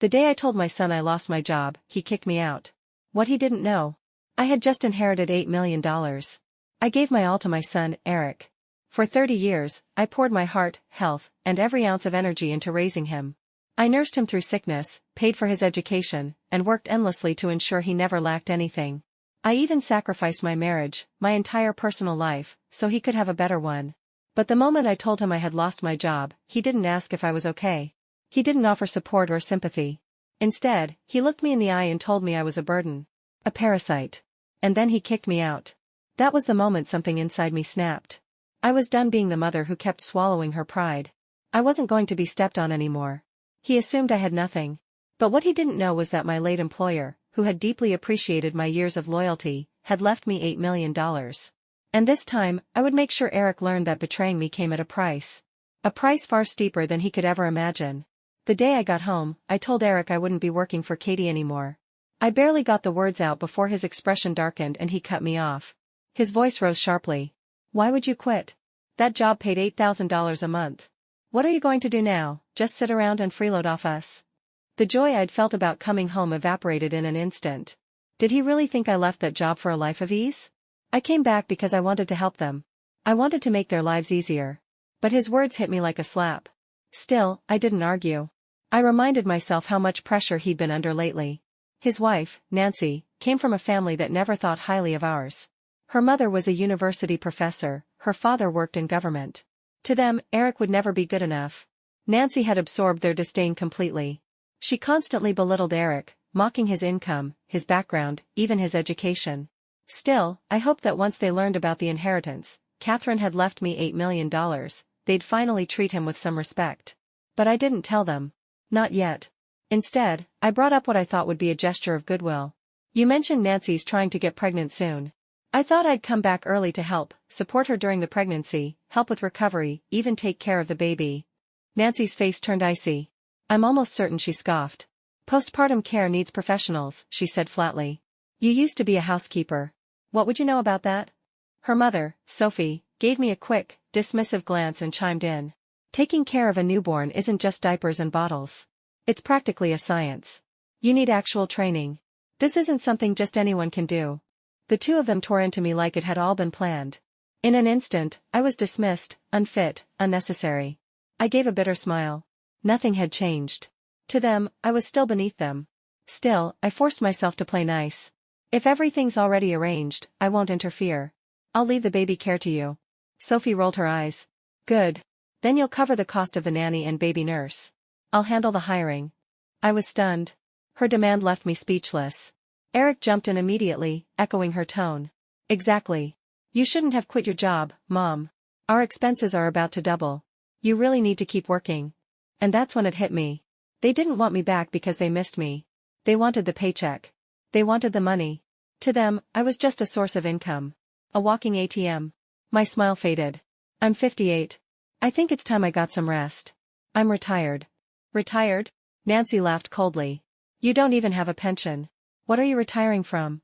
The day I told my son I lost my job, he kicked me out. What he didn't know. I had just inherited $8 million. I gave my all to my son, Eric. For 30 years, I poured my heart, health, and every ounce of energy into raising him. I nursed him through sickness, paid for his education, and worked endlessly to ensure he never lacked anything. I even sacrificed my marriage, my entire personal life, so he could have a better one. But the moment I told him I had lost my job, he didn't ask if I was okay. He didn't offer support or sympathy. Instead, he looked me in the eye and told me I was a burden. A parasite. And then he kicked me out. That was the moment something inside me snapped. I was done being the mother who kept swallowing her pride. I wasn't going to be stepped on anymore. He assumed I had nothing. But what he didn't know was that my late employer, who had deeply appreciated my years of loyalty, had left me $8 million. And this time, I would make sure Eric learned that betraying me came at a price. A price far steeper than he could ever imagine. The day I got home, I told Eric I wouldn't be working for Katie anymore. I barely got the words out before his expression darkened and he cut me off. His voice rose sharply. Why would you quit? That job paid $8,000 a month. What are you going to do now, just sit around and freeload off us? The joy I'd felt about coming home evaporated in an instant. Did he really think I left that job for a life of ease? I came back because I wanted to help them. I wanted to make their lives easier. But his words hit me like a slap. Still, I didn't argue. I reminded myself how much pressure he'd been under lately. His wife, Nancy, came from a family that never thought highly of ours. Her mother was a university professor, her father worked in government. To them, Eric would never be good enough. Nancy had absorbed their disdain completely. She constantly belittled Eric, mocking his income, his background, even his education. Still, I hoped that once they learned about the inheritance, Catherine had left me $8 million, they'd finally treat him with some respect. But I didn't tell them. Not yet. Instead, I brought up what I thought would be a gesture of goodwill. You mentioned Nancy's trying to get pregnant soon. I thought I'd come back early to help, support her during the pregnancy, help with recovery, even take care of the baby. Nancy's face turned icy. I'm almost certain she scoffed. Postpartum care needs professionals, she said flatly. You used to be a housekeeper. What would you know about that? Her mother, Sophie, gave me a quick, dismissive glance and chimed in. Taking care of a newborn isn't just diapers and bottles. It's practically a science. You need actual training. This isn't something just anyone can do. The two of them tore into me like it had all been planned. In an instant, I was dismissed, unfit, unnecessary. I gave a bitter smile. Nothing had changed. To them, I was still beneath them. Still, I forced myself to play nice. If everything's already arranged, I won't interfere. I'll leave the baby care to you. Sophie rolled her eyes. Good. Then you'll cover the cost of the nanny and baby nurse. I'll handle the hiring. I was stunned. Her demand left me speechless. Eric jumped in immediately, echoing her tone. Exactly. You shouldn't have quit your job, Mom. Our expenses are about to double. You really need to keep working. And that's when it hit me. They didn't want me back because they missed me. They wanted the paycheck. They wanted the money. To them, I was just a source of income. A walking ATM. My smile faded. I'm 58. I think it's time I got some rest. I'm retired. Retired? Nancy laughed coldly. You don't even have a pension. What are you retiring from?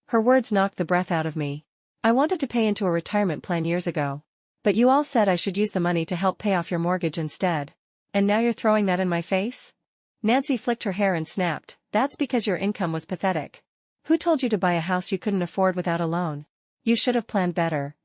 Her words knocked the breath out of me. I wanted to pay into a retirement plan years ago. But you all said I should use the money to help pay off your mortgage instead. And now you're throwing that in my face? Nancy flicked her hair and snapped, that's because your income was pathetic. Who told you to buy a house you couldn't afford without a loan? You should have planned better.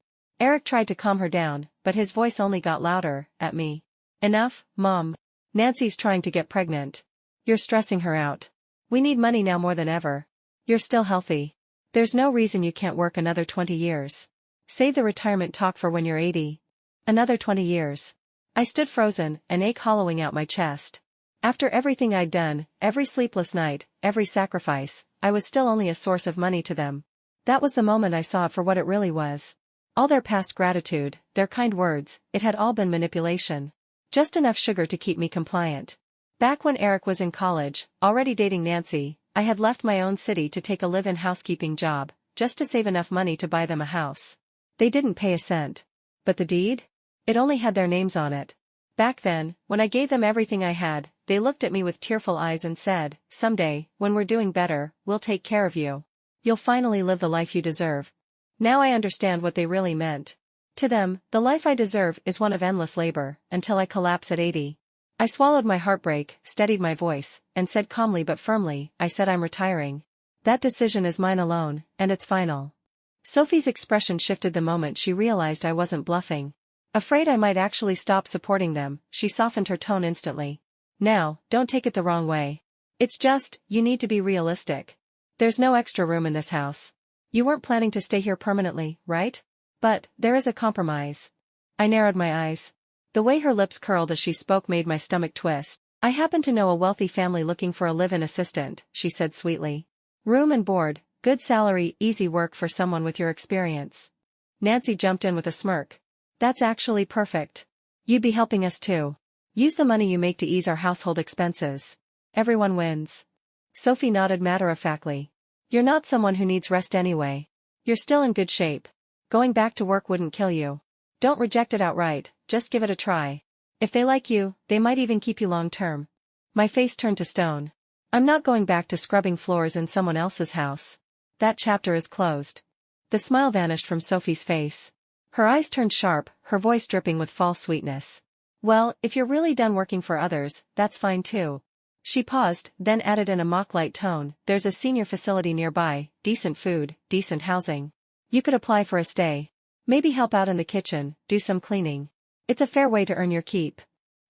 Eric tried to calm her down, but his voice only got louder, at me. Enough, Mom. Nancy's trying to get pregnant. You're stressing her out. We need money now more than ever. You're still healthy. There's no reason you can't work another 20 years. Save the retirement talk for when you're 80. Another 20 years. I stood frozen, an ache hollowing out my chest. After everything I'd done, every sleepless night, every sacrifice, I was still only a source of money to them. That was the moment I saw it for what it really was. All their past gratitude, their kind words, it had all been manipulation. Just enough sugar to keep me compliant. Back when Eric was in college, already dating Nancy, I had left my own city to take a live-in housekeeping job, just to save enough money to buy them a house. They didn't pay a cent. But the deed? It only had their names on it. Back then, when I gave them everything I had, they looked at me with tearful eyes and said, someday, when we're doing better, we'll take care of you. You'll finally live the life you deserve. Now I understand what they really meant. To them, the life I deserve is one of endless labor, until I collapse at 80. I swallowed my heartbreak, steadied my voice, and said calmly but firmly, I said I'm retiring. That decision is mine alone, and it's final. Sophie's expression shifted the moment she realized I wasn't bluffing. Afraid I might actually stop supporting them, she softened her tone instantly. Now, don't take it the wrong way. It's just, you need to be realistic. There's no extra room in this house. You weren't planning to stay here permanently, right? But, there is a compromise. I narrowed my eyes. The way her lips curled as she spoke made my stomach twist. I happen to know a wealthy family looking for a live-in assistant, she said sweetly. Room and board, good salary, easy work for someone with your experience. Nancy jumped in with a smirk. That's actually perfect. You'd be helping us too. Use the money you make to ease our household expenses. Everyone wins. Sophie nodded matter-of-factly. You're not someone who needs rest anyway. You're still in good shape. Going back to work wouldn't kill you. Don't reject it outright, just give it a try. If they like you, they might even keep you long-term. My face turned to stone. I'm not going back to scrubbing floors in someone else's house. That chapter is closed. The smile vanished from Sophie's face. Her eyes turned sharp, her voice dripping with false sweetness. Well, if you're really done working for others, that's fine too. She paused, then added in a mock-light tone, there's a senior facility nearby, decent food, decent housing. You could apply for a stay. Maybe help out in the kitchen, do some cleaning. It's a fair way to earn your keep.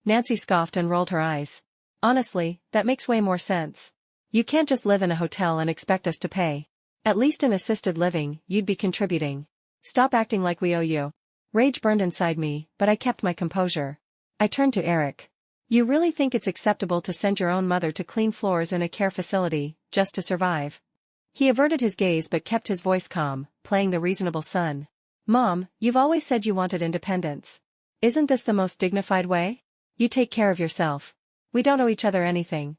Nancy scoffed and rolled her eyes. Honestly, that makes way more sense. You can't just live in a hotel and expect us to pay. At least in assisted living, you'd be contributing. Stop acting like we owe you. Rage burned inside me, but I kept my composure. I turned to Eric. You really think it's acceptable to send your own mother to clean floors in a care facility, just to survive? He averted his gaze but kept his voice calm, playing the reasonable son. Mom, you've always said you wanted independence. Isn't this the most dignified way? You take care of yourself. We don't owe each other anything.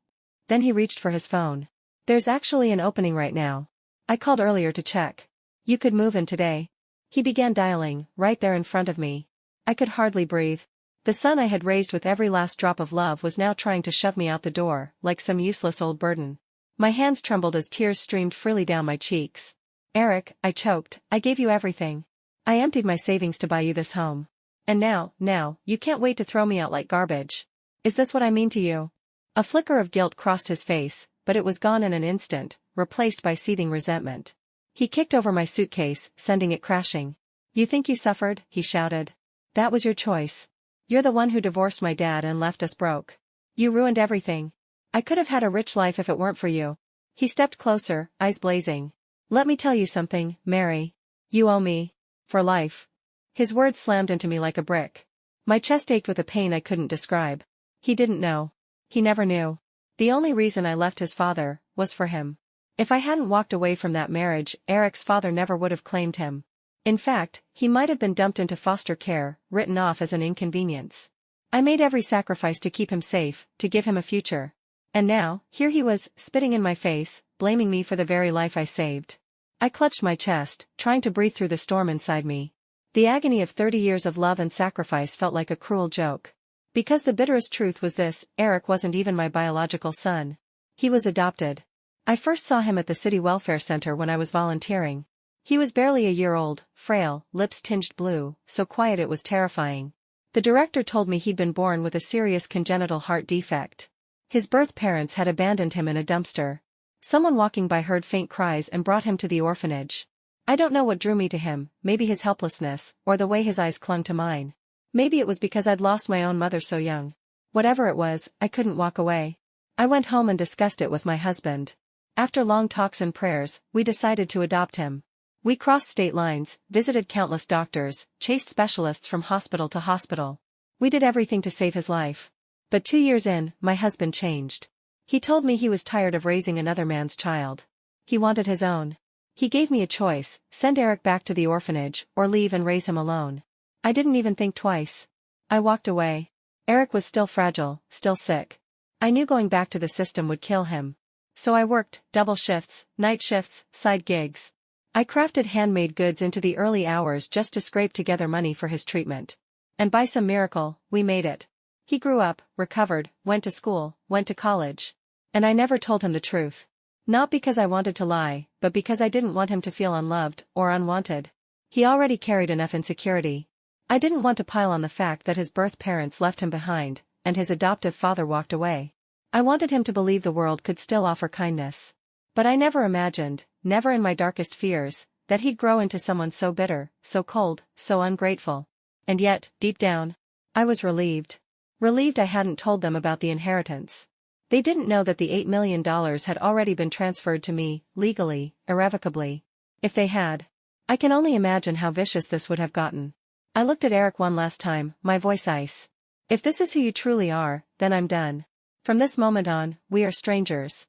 Then he reached for his phone. There's actually an opening right now. I called earlier to check. You could move in today. He began dialing, right there in front of me. I could hardly breathe. The son I had raised with every last drop of love was now trying to shove me out the door, like some useless old burden. My hands trembled as tears streamed freely down my cheeks. Eric, I choked, I gave you everything. I emptied my savings to buy you this home. And now, you can't wait to throw me out like garbage. Is this what I mean to you? A flicker of guilt crossed his face, but it was gone in an instant, replaced by seething resentment. He kicked over my suitcase, sending it crashing. You think you suffered? He shouted. That was your choice. You're the one who divorced my dad and left us broke. You ruined everything. I could have had a rich life if it weren't for you. He stepped closer, eyes blazing. Let me tell you something, Mary. You owe me. For life. His words slammed into me like a brick. My chest ached with a pain I couldn't describe. He didn't know. He never knew. The only reason I left his father was for him. If I hadn't walked away from that marriage, Eric's father never would have claimed him. In fact, he might have been dumped into foster care, written off as an inconvenience. I made every sacrifice to keep him safe, to give him a future. And now, here he was, spitting in my face, blaming me for the very life I saved. I clutched my chest, trying to breathe through the storm inside me. The agony of 30 years of love and sacrifice felt like a cruel joke. Because the bitterest truth was this, Eric wasn't even my biological son. He was adopted. I first saw him at the city welfare center when I was volunteering. He was barely a year old, frail, lips tinged blue, so quiet it was terrifying. The director told me he'd been born with a serious congenital heart defect. His birth parents had abandoned him in a dumpster. Someone walking by heard faint cries and brought him to the orphanage. I don't know what drew me to him, maybe his helplessness, or the way his eyes clung to mine. Maybe it was because I'd lost my own mother so young. Whatever it was, I couldn't walk away. I went home and discussed it with my husband. After long talks and prayers, we decided to adopt him. We crossed state lines, visited countless doctors, chased specialists from hospital to hospital. We did everything to save his life. But 2 years in, my husband changed. He told me he was tired of raising another man's child. He wanted his own. He gave me a choice, send Eric back to the orphanage, or leave and raise him alone. I didn't even think twice. I walked away. Eric was still fragile, still sick. I knew going back to the system would kill him. So I worked, double shifts, night shifts, side gigs. I crafted handmade goods into the early hours just to scrape together money for his treatment. And by some miracle, we made it. He grew up, recovered, went to school, went to college. And I never told him the truth. Not because I wanted to lie, but because I didn't want him to feel unloved, or unwanted. He already carried enough insecurity. I didn't want to pile on the fact that his birth parents left him behind, and his adoptive father walked away. I wanted him to believe the world could still offer kindness. But I never imagined, never in my darkest fears, that he'd grow into someone so bitter, so cold, so ungrateful. And yet, deep down, I was relieved. Relieved I hadn't told them about the inheritance. They didn't know that the $8 million had already been transferred to me, legally, irrevocably. If they had, I can only imagine how vicious this would have gotten. I looked at Eric one last time, my voice ice. If this is who you truly are, then I'm done. From this moment on, we are strangers.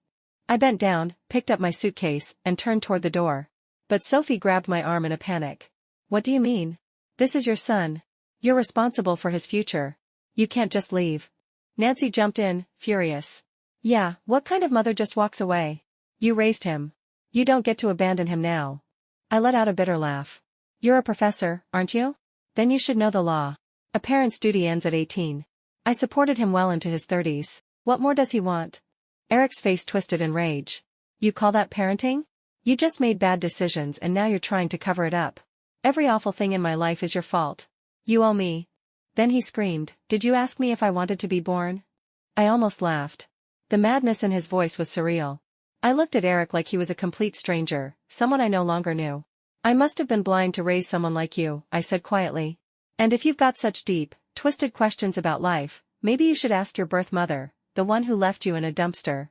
I bent down, picked up my suitcase, and turned toward the door. But Sophie grabbed my arm in a panic. What do you mean? This is your son. You're responsible for his future. You can't just leave. Nancy jumped in, furious. Yeah, what kind of mother just walks away? You raised him. You don't get to abandon him now. I let out a bitter laugh. You're a professor, aren't you? Then you should know the law. A parent's duty ends at 18. I supported him well into his 30s. What more does he want? Eric's face twisted in rage. You call that parenting? You just made bad decisions and now you're trying to cover it up. Every awful thing in my life is your fault. You owe me. Then he screamed, did you ask me if I wanted to be born? I almost laughed. The madness in his voice was surreal. I looked at Eric like he was a complete stranger, someone I no longer knew. I must have been blind to raise someone like you, I said quietly. And if you've got such deep, twisted questions about life, maybe you should ask your birth mother, the one who left you in a dumpster.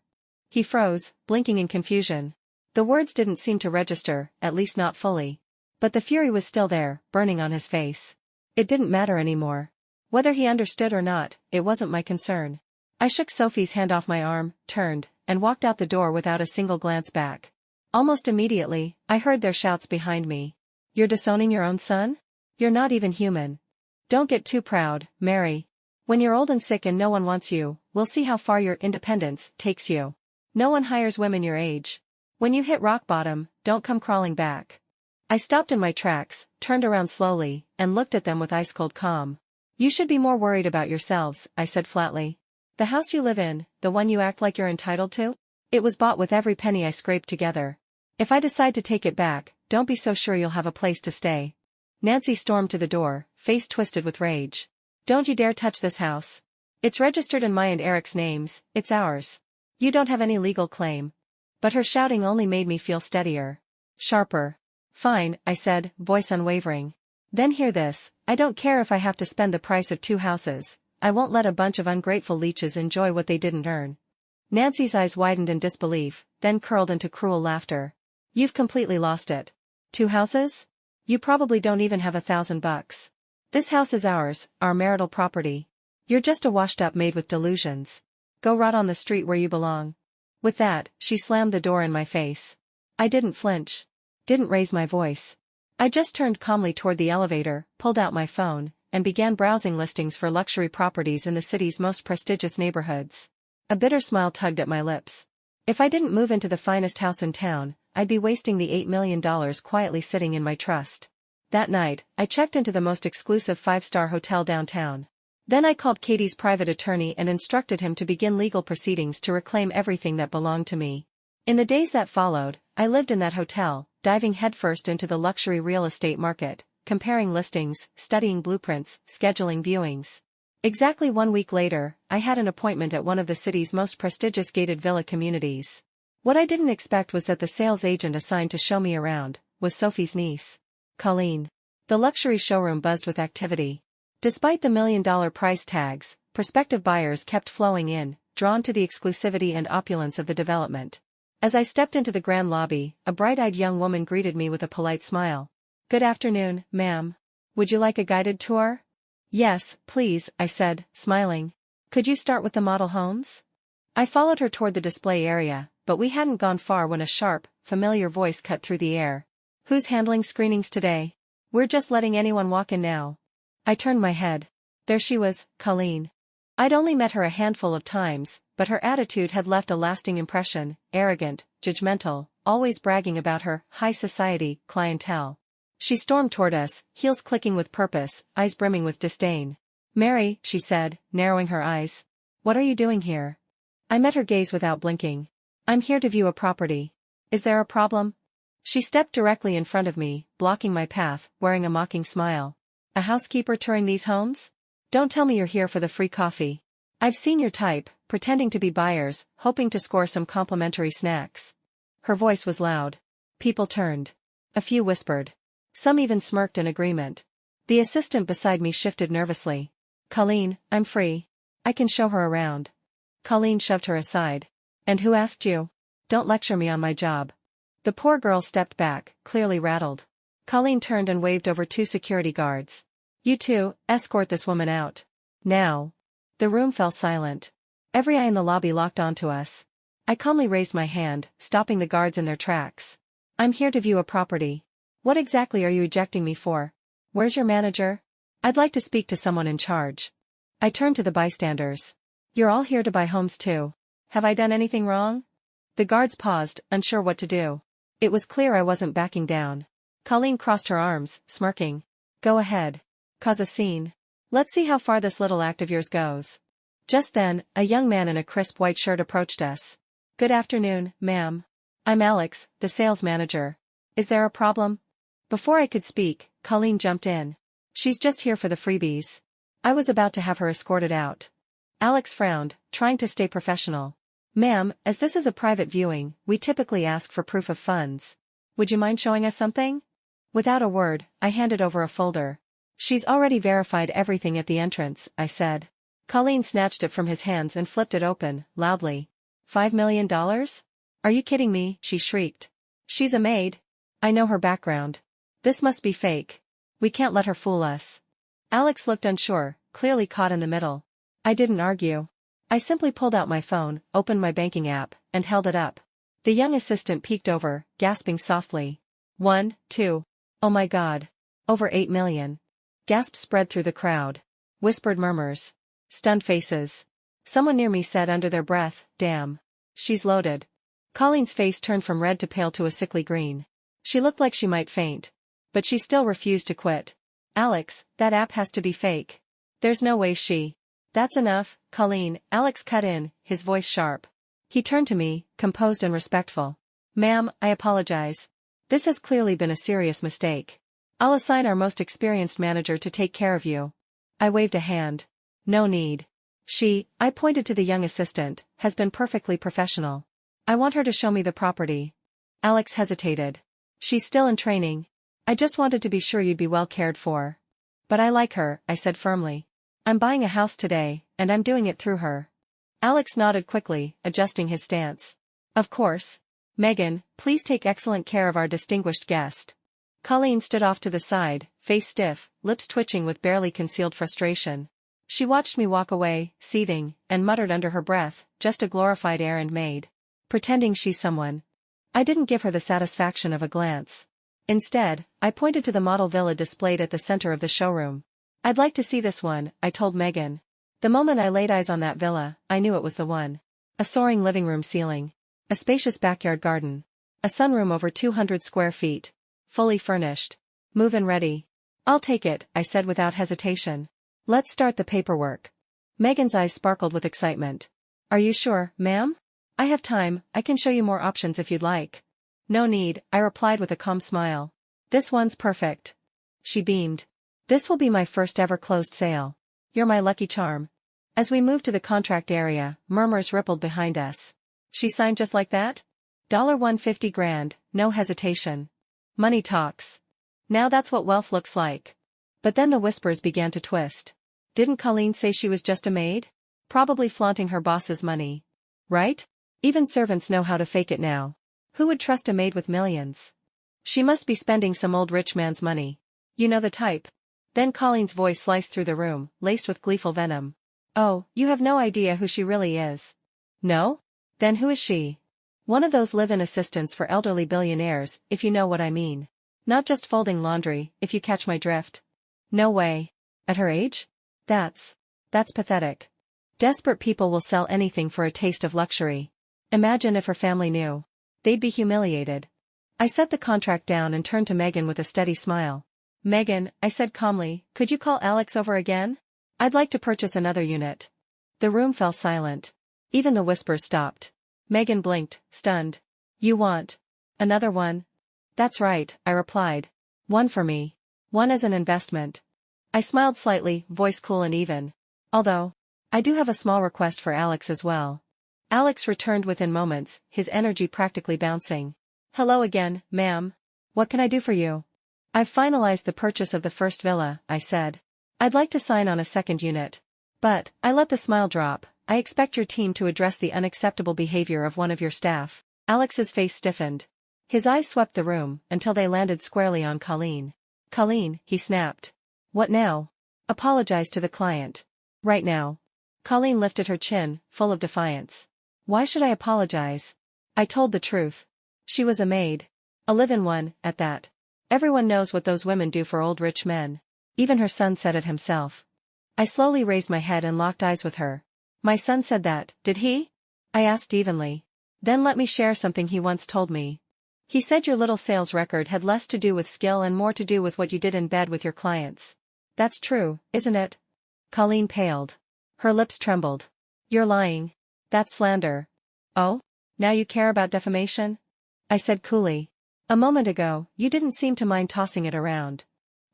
He froze, blinking in confusion. The words didn't seem to register, at least not fully. But the fury was still there, burning on his face. It didn't matter anymore. Whether he understood or not, it wasn't my concern. I shook Sophie's hand off my arm, turned, and walked out the door without a single glance back. Almost immediately, I heard their shouts behind me. You're disowning your own son? You're not even human. Don't get too proud, Mary. When you're old and sick and no one wants you, we'll see how far your independence takes you. No one hires women your age. When you hit rock bottom, don't come crawling back. I stopped in my tracks, turned around slowly, and looked at them with ice-cold calm. You should be more worried about yourselves, I said flatly. The house you live in, the one you act like you're entitled to? It was bought with every penny I scraped together. If I decide to take it back, don't be so sure you'll have a place to stay. Nancy stormed to the door, face twisted with rage. Don't you dare touch this house. It's registered in my and Eric's names, it's ours. You don't have any legal claim. But her shouting only made me feel steadier. Sharper. Fine, I said, voice unwavering. Then hear this, I don't care if I have to spend the price of 2 houses, I won't let a bunch of ungrateful leeches enjoy what they didn't earn. Nancy's eyes widened in disbelief, then curled into cruel laughter. You've completely lost it. 2 houses? You probably don't even have $1,000. This house is ours, our marital property. You're just a washed-up maid with delusions. Go rot on the street where you belong. With that, she slammed the door in my face. I didn't flinch. Didn't raise my voice. I just turned calmly toward the elevator, pulled out my phone, and began browsing listings for luxury properties in the city's most prestigious neighborhoods. A bitter smile tugged at my lips. If I didn't move into the finest house in town, I'd be wasting the $8 million quietly sitting in my trust. That night, I checked into the most exclusive 5-star hotel downtown. Then I called Katie's private attorney and instructed him to begin legal proceedings to reclaim everything that belonged to me. In the days that followed, I lived in that hotel, diving headfirst into the luxury real estate market, comparing listings, studying blueprints, scheduling viewings. Exactly 1 week later, I had an appointment at one of the city's most prestigious gated villa communities. What I didn't expect was that the sales agent assigned to show me around was Sophie's niece, Colleen. The luxury showroom buzzed with activity. Despite the million-dollar price tags, prospective buyers kept flowing in, drawn to the exclusivity and opulence of the development. As I stepped into the grand lobby, a bright-eyed young woman greeted me with a polite smile. Good afternoon, ma'am. Would you like a guided tour? Yes, please, I said, smiling. Could you start with the model homes? I followed her toward the display area, but we hadn't gone far when a sharp, familiar voice cut through the air. Who's handling screenings today? We're just letting anyone walk in now. I turned my head. There she was, Colleen. I'd only met her a handful of times, but her attitude had left a lasting impression, arrogant, judgmental, always bragging about her high society clientele. She stormed toward us, heels clicking with purpose, eyes brimming with disdain. Mary, she said, narrowing her eyes. What are you doing here? I met her gaze without blinking. I'm here to view a property. Is there a problem? She stepped directly in front of me, blocking my path, wearing a mocking smile. A housekeeper touring these homes? Don't tell me you're here for the free coffee. I've seen your type, pretending to be buyers, hoping to score some complimentary snacks. Her voice was loud. People turned. A few whispered. Some even smirked in agreement. The assistant beside me shifted nervously. Colleen, I'm free. I can show her around. Colleen shoved her aside. And who asked you? Don't lecture me on my job. The poor girl stepped back, clearly rattled. Colleen turned and waved over 2 security guards. You two, escort this woman out. Now. The room fell silent. Every eye in the lobby locked onto us. I calmly raised my hand, stopping the guards in their tracks. I'm here to view a property. What exactly are you ejecting me for? Where's your manager? I'd like to speak to someone in charge. I turned to the bystanders. You're all here to buy homes too. Have I done anything wrong? The guards paused, unsure what to do. It was clear I wasn't backing down. Colleen crossed her arms, smirking. Go ahead. Cause a scene. Let's see how far this little act of yours goes. Just then, a young man in a crisp white shirt approached us. Good afternoon, ma'am. I'm Alex, the sales manager. Is there a problem? Before I could speak, Colleen jumped in. She's just here for the freebies. I was about to have her escorted out. Alex frowned, trying to stay professional. Ma'am, as this is a private viewing, we typically ask for proof of funds. Would you mind showing us something? Without a word, I handed over a folder. She's already verified everything at the entrance, I said. Colleen snatched it from his hands and flipped it open, loudly. $5 million? Are you kidding me? She shrieked. She's a maid. I know her background. This must be fake. We can't let her fool us. Alex looked unsure, clearly caught in the middle. I didn't argue. I simply pulled out my phone, opened my banking app, and held it up. The young assistant peeked over, gasping softly. 1, 2. Oh my God. Over 8 million. Gasps spread through the crowd. Whispered murmurs. Stunned faces. Someone near me said under their breath, damn. She's loaded. Colleen's face turned from red to pale to a sickly green. She looked like she might faint. But she still refused to quit. Alex, that app has to be fake. There's no way she. That's enough, Colleen, Alex cut in, his voice sharp. He turned to me, composed and respectful. Ma'am, I apologize. This has clearly been a serious mistake. I'll assign our most experienced manager to take care of you. I waved a hand. No need. She, I pointed to the young assistant, has been perfectly professional. I want her to show me the property. Alex hesitated. She's still in training. I just wanted to be sure you'd be well cared for. But I like her, I said firmly. I'm buying a house today, and I'm doing it through her. Alex nodded quickly, adjusting his stance. Of course. Megan, please take excellent care of our distinguished guest. Colleen stood off to the side, face stiff, lips twitching with barely concealed frustration. She watched me walk away, seething, and muttered under her breath, just a glorified errand maid. Pretending she's someone. I didn't give her the satisfaction of a glance. Instead, I pointed to the model villa displayed at the center of the showroom. I'd like to see this one, I told Megan. The moment I laid eyes on that villa, I knew it was the one. A soaring living room ceiling. A spacious backyard garden. A sunroom over 200 square feet. Fully furnished. Move-in ready. I'll take it, I said without hesitation. Let's start the paperwork. Megan's eyes sparkled with excitement. Are you sure, ma'am? I have time, I can show you more options if you'd like. No need, I replied with a calm smile. This one's perfect. She beamed. This will be my first ever closed sale. You're my lucky charm. As we moved to the contract area, murmurs rippled behind us. She signed just like that? $150,000, no hesitation. Money talks. Now that's what wealth looks like. But then the whispers began to twist. Didn't Colleen say she was just a maid? Probably flaunting her boss's money. Right? Even servants know how to fake it now. Who would trust a maid with millions? She must be spending some old rich man's money. You know the type. Then Colleen's voice sliced through the room, laced with gleeful venom. Oh, you have no idea who she really is. No? Then who is she? One of those live-in assistants for elderly billionaires, if you know what I mean. Not just folding laundry, if you catch my drift. No way. At her age? That's pathetic. Desperate people will sell anything for a taste of luxury. Imagine if her family knew. They'd be humiliated. I set the contract down and turned to Megan with a steady smile. Megan, I said calmly, could you call Alex over again? I'd like to purchase another unit. The room fell silent. Even the whispers stopped. Megan blinked, stunned. You want another one? That's right, I replied. One for me. One as an investment. I smiled slightly, voice cool and even. Although, I do have a small request for Alex as well. Alex returned within moments, his energy practically bouncing. Hello again, ma'am. What can I do for you? I've finalized the purchase of the first villa, I said. I'd like to sign on a second unit. But, I let the smile drop, I expect your team to address the unacceptable behavior of one of your staff. Alex's face stiffened. His eyes swept the room, until they landed squarely on Colleen. Colleen, he snapped. What now? Apologize to the client. Right now. Colleen lifted her chin, full of defiance. Why should I apologize? I told the truth. She was a maid. A live-in one, at that. Everyone knows what those women do for old rich men. Even her son said it himself. I slowly raised my head and locked eyes with her. My son said that, did he? I asked evenly. Then let me share something he once told me. He said your little sales record had less to do with skill and more to do with what you did in bed with your clients. That's true, isn't it? Colleen paled. Her lips trembled. You're lying. That's slander. Oh? Now you care about defamation? I said coolly. A moment ago, you didn't seem to mind tossing it around.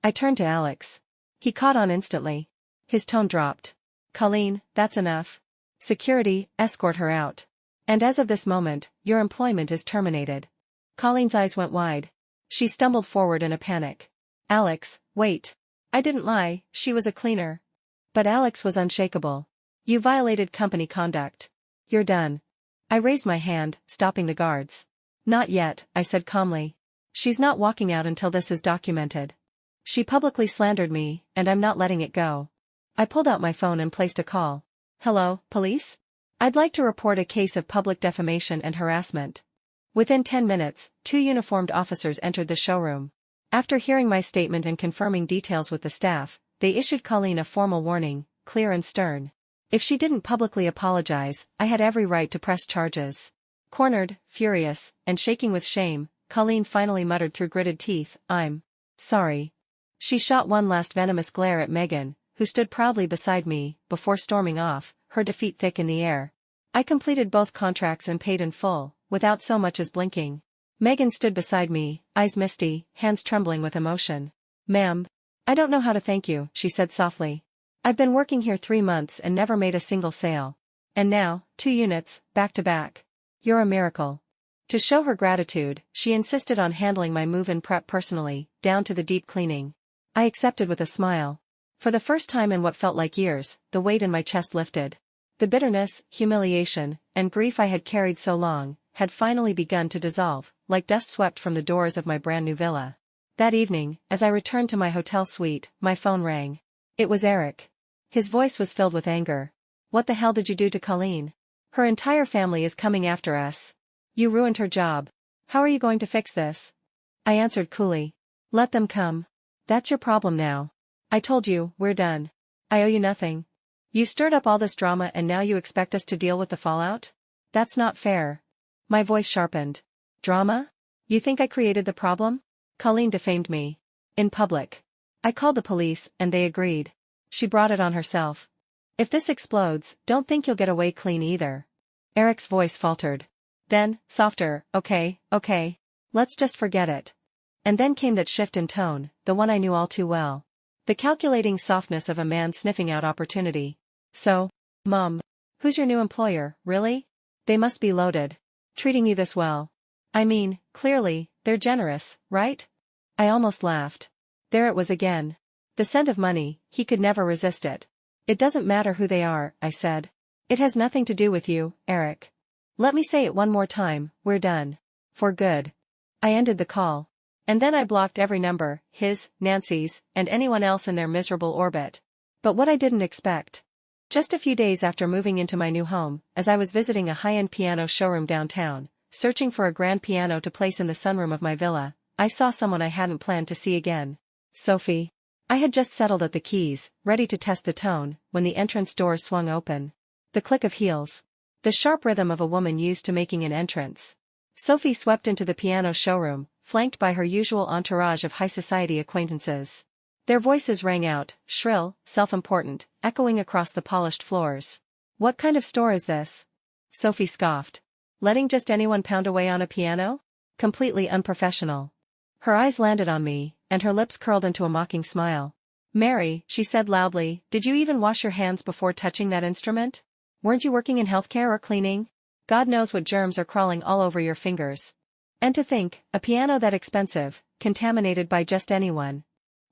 I turned to Alex. He caught on instantly. His tone dropped. Colleen, that's enough. Security, escort her out. And as of this moment, your employment is terminated. Colleen's eyes went wide. She stumbled forward in a panic. Alex, wait. I didn't lie, she was a cleaner. But Alex was unshakable. You violated company conduct. You're done. I raised my hand, stopping the guards. Not yet, I said calmly. She's not walking out until this is documented. She publicly slandered me, and I'm not letting it go. I pulled out my phone and placed a call. Hello, police? I'd like to report a case of public defamation and harassment. Within 10 minutes, 2 uniformed officers entered the showroom. After hearing my statement and confirming details with the staff, they issued Colleen a formal warning, clear and stern. If she didn't publicly apologize, I had every right to press charges. Cornered, furious, and shaking with shame, Colleen finally muttered through gritted teeth, I'm sorry. She shot one last venomous glare at Megan, who stood proudly beside me, before storming off, her defeat thick in the air. I completed both contracts and paid in full, without so much as blinking. Megan stood beside me, eyes misty, hands trembling with emotion. Ma'am, I don't know how to thank you, she said softly. I've been working here 3 months and never made a single sale. And now, 2 units, back to back. You're a miracle. To show her gratitude, she insisted on handling my move-in prep personally, down to the deep cleaning. I accepted with a smile. For the first time in what felt like years, the weight in my chest lifted. The bitterness, humiliation, and grief I had carried so long, had finally begun to dissolve, like dust swept from the doors of my brand new villa. That evening, as I returned to my hotel suite, my phone rang. It was Eric. His voice was filled with anger. What the hell did you do to Colleen? Her entire family is coming after us. You ruined her job. How are you going to fix this? I answered coolly. Let them come. That's your problem now. I told you, we're done. I owe you nothing. You stirred up all this drama and now you expect us to deal with the fallout? That's not fair. My voice sharpened. Drama? You think I created the problem? Colleen defamed me. In public. I called the police, and they agreed. She brought it on herself. If this explodes, don't think you'll get away clean either. Eric's voice faltered. Then, softer, okay. Let's just forget it. And then came that shift in tone, the one I knew all too well. The calculating softness of a man sniffing out opportunity. So, Mom. Who's your new employer, really? They must be loaded. Treating you this well. I mean, clearly, they're generous, right? I almost laughed. There it was again. The scent of money, he could never resist it. It doesn't matter who they are, I said. It has nothing to do with you, Eric. Let me say it one more time, we're done. For good. I ended the call. And then I blocked every number, his, Nancy's, and anyone else in their miserable orbit. But what I didn't expect. Just a few days after moving into my new home, as I was visiting a high-end piano showroom downtown, searching for a grand piano to place in the sunroom of my villa, I saw someone I hadn't planned to see again. Sophie. I had just settled at the keys, ready to test the tone, when the entrance doors swung open. The click of heels. The sharp rhythm of a woman used to making an entrance. Sophie swept into the piano showroom, flanked by her usual entourage of high society acquaintances. Their voices rang out, shrill, self-important, echoing across the polished floors. What kind of store is this? Sophie scoffed. Letting just anyone pound away on a piano? Completely unprofessional. Her eyes landed on me, and her lips curled into a mocking smile. Mary, she said loudly, did you even wash your hands before touching that instrument? Weren't you working in healthcare or cleaning? God knows what germs are crawling all over your fingers. And to think, a piano that expensive, contaminated by just anyone.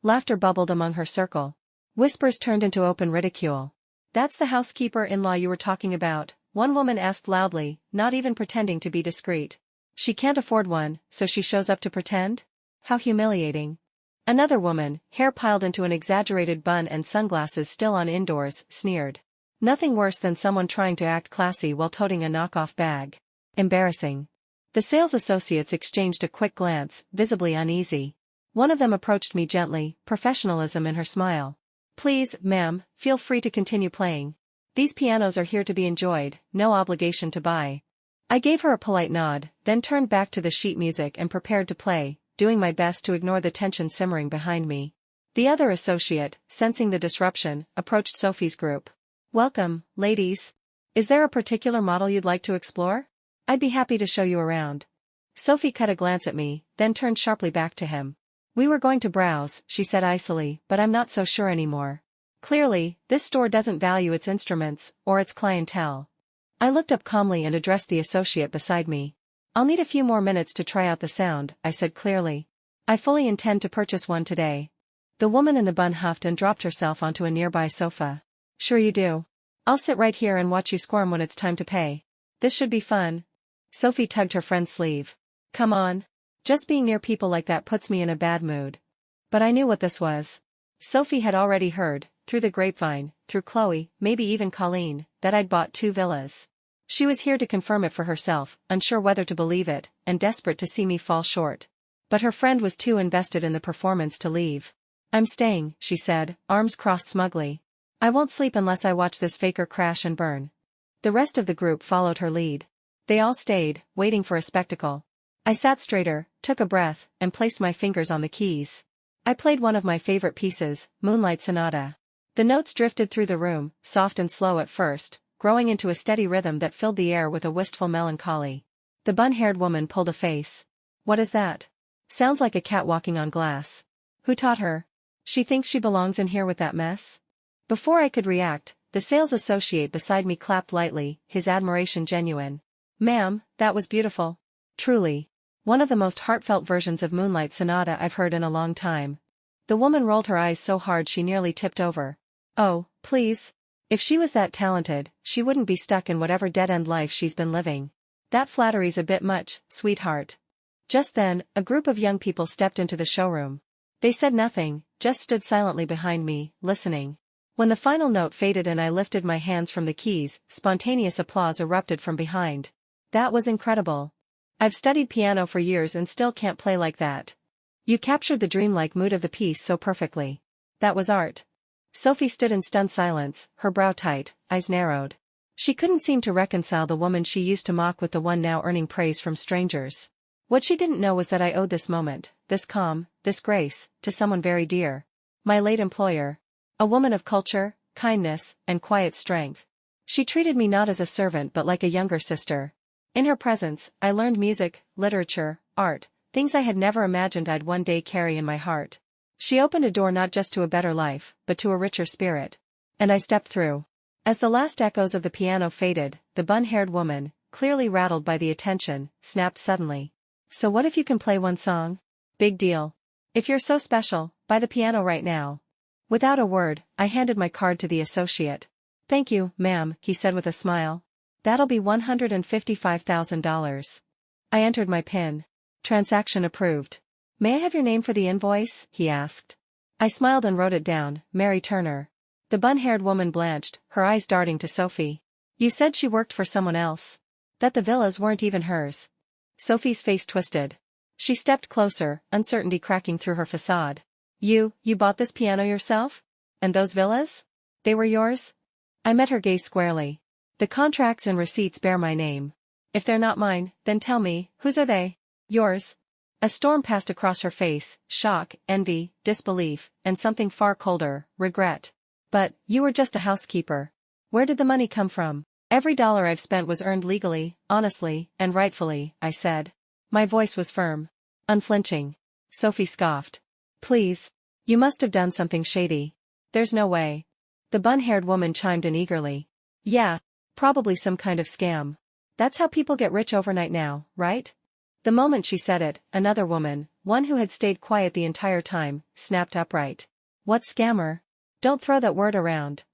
Laughter bubbled among her circle. Whispers turned into open ridicule. That's the housekeeper-in-law you were talking about, one woman asked loudly, not even pretending to be discreet. She can't afford one, so she shows up to pretend? How humiliating. Another woman, hair piled into an exaggerated bun and sunglasses still on indoors, sneered. Nothing worse than someone trying to act classy while toting a knockoff bag. Embarrassing. The sales associates exchanged a quick glance, visibly uneasy. One of them approached me gently, professionalism in her smile. Please, ma'am, feel free to continue playing. These pianos are here to be enjoyed, no obligation to buy. I gave her a polite nod, then turned back to the sheet music and prepared to play, doing my best to ignore the tension simmering behind me. The other associate, sensing the disruption, approached Sophie's group. Welcome, ladies. Is there a particular model you'd like to explore? I'd be happy to show you around. Sophie cut a glance at me, then turned sharply back to him. We were going to browse, she said icily, but I'm not so sure anymore. Clearly, this store doesn't value its instruments, or its clientele. I looked up calmly and addressed the associate beside me. I'll need a few more minutes to try out the sound, I said clearly. I fully intend to purchase one today. The woman in the bun huffed and dropped herself onto a nearby sofa. Sure you do. I'll sit right here and watch you squirm when it's time to pay. This should be fun. Sophie tugged her friend's sleeve. Come on. Just being near people like that puts me in a bad mood. But I knew what this was. Sophie had already heard, through the grapevine, through Chloe, maybe even Colleen, that I'd bought 2 villas. She was here to confirm it for herself, unsure whether to believe it, and desperate to see me fall short. But her friend was too invested in the performance to leave. I'm staying, she said, arms crossed smugly. I won't sleep unless I watch this faker crash and burn. The rest of the group followed her lead. They all stayed, waiting for a spectacle. I sat straighter, took a breath, and placed my fingers on the keys. I played one of my favorite pieces, Moonlight Sonata. The notes drifted through the room, soft and slow at first, growing into a steady rhythm that filled the air with a wistful melancholy. The bun-haired woman pulled a face. What is that? Sounds like a cat walking on glass. Who taught her? She thinks she belongs in here with that mess? Before I could react, the sales associate beside me clapped lightly, his admiration genuine. Ma'am, that was beautiful. Truly. One of the most heartfelt versions of Moonlight Sonata I've heard in a long time. The woman rolled her eyes so hard she nearly tipped over. Oh, please. If she was that talented, she wouldn't be stuck in whatever dead-end life she's been living. That flattery's a bit much, sweetheart. Just then, a group of young people stepped into the showroom. They said nothing, just stood silently behind me, listening. When the final note faded and I lifted my hands from the keys, spontaneous applause erupted from behind. That was incredible. I've studied piano for years and still can't play like that. You captured the dreamlike mood of the piece so perfectly. That was art. Sophie stood in stunned silence, her brow tight, eyes narrowed. She couldn't seem to reconcile the woman she used to mock with the one now earning praise from strangers. What she didn't know was that I owed this moment, this calm, this grace, to someone very dear. My late employer. A woman of culture, kindness, and quiet strength. She treated me not as a servant but like a younger sister. In her presence, I learned music, literature, art, things I had never imagined I'd one day carry in my heart. She opened a door not just to a better life, but to a richer spirit. And I stepped through. As the last echoes of the piano faded, the bun-haired woman, clearly rattled by the attention, snapped suddenly. So what if you can play one song? Big deal. If you're so special, buy the piano right now. Without a word, I handed my card to the associate. Thank you, ma'am, he said with a smile. That'll be $155,000. I entered my PIN. Transaction approved. May I have your name for the invoice? He asked. I smiled and wrote it down, Mary Turner. The bun-haired woman blanched, her eyes darting to Sophie. You said she worked for someone else. That the villas weren't even hers. Sophie's face twisted. She stepped closer, uncertainty cracking through her facade. You bought this piano yourself? And those villas? They were yours? I met her gaze squarely. The contracts and receipts bear my name. If they're not mine, then tell me, whose are they? Yours. A storm passed across her face, shock, envy, disbelief, and something far colder, regret. But, you were just a housekeeper. Where did the money come from? Every dollar I've spent was earned legally, honestly, and rightfully, I said. My voice was firm. Unflinching. Sophie scoffed. Please. You must have done something shady. There's no way. The bun-haired woman chimed in eagerly. Yeah, probably some kind of scam. That's how people get rich overnight now, right? The moment she said it, another woman, one who had stayed quiet the entire time, snapped upright. What scammer? Don't throw that word around.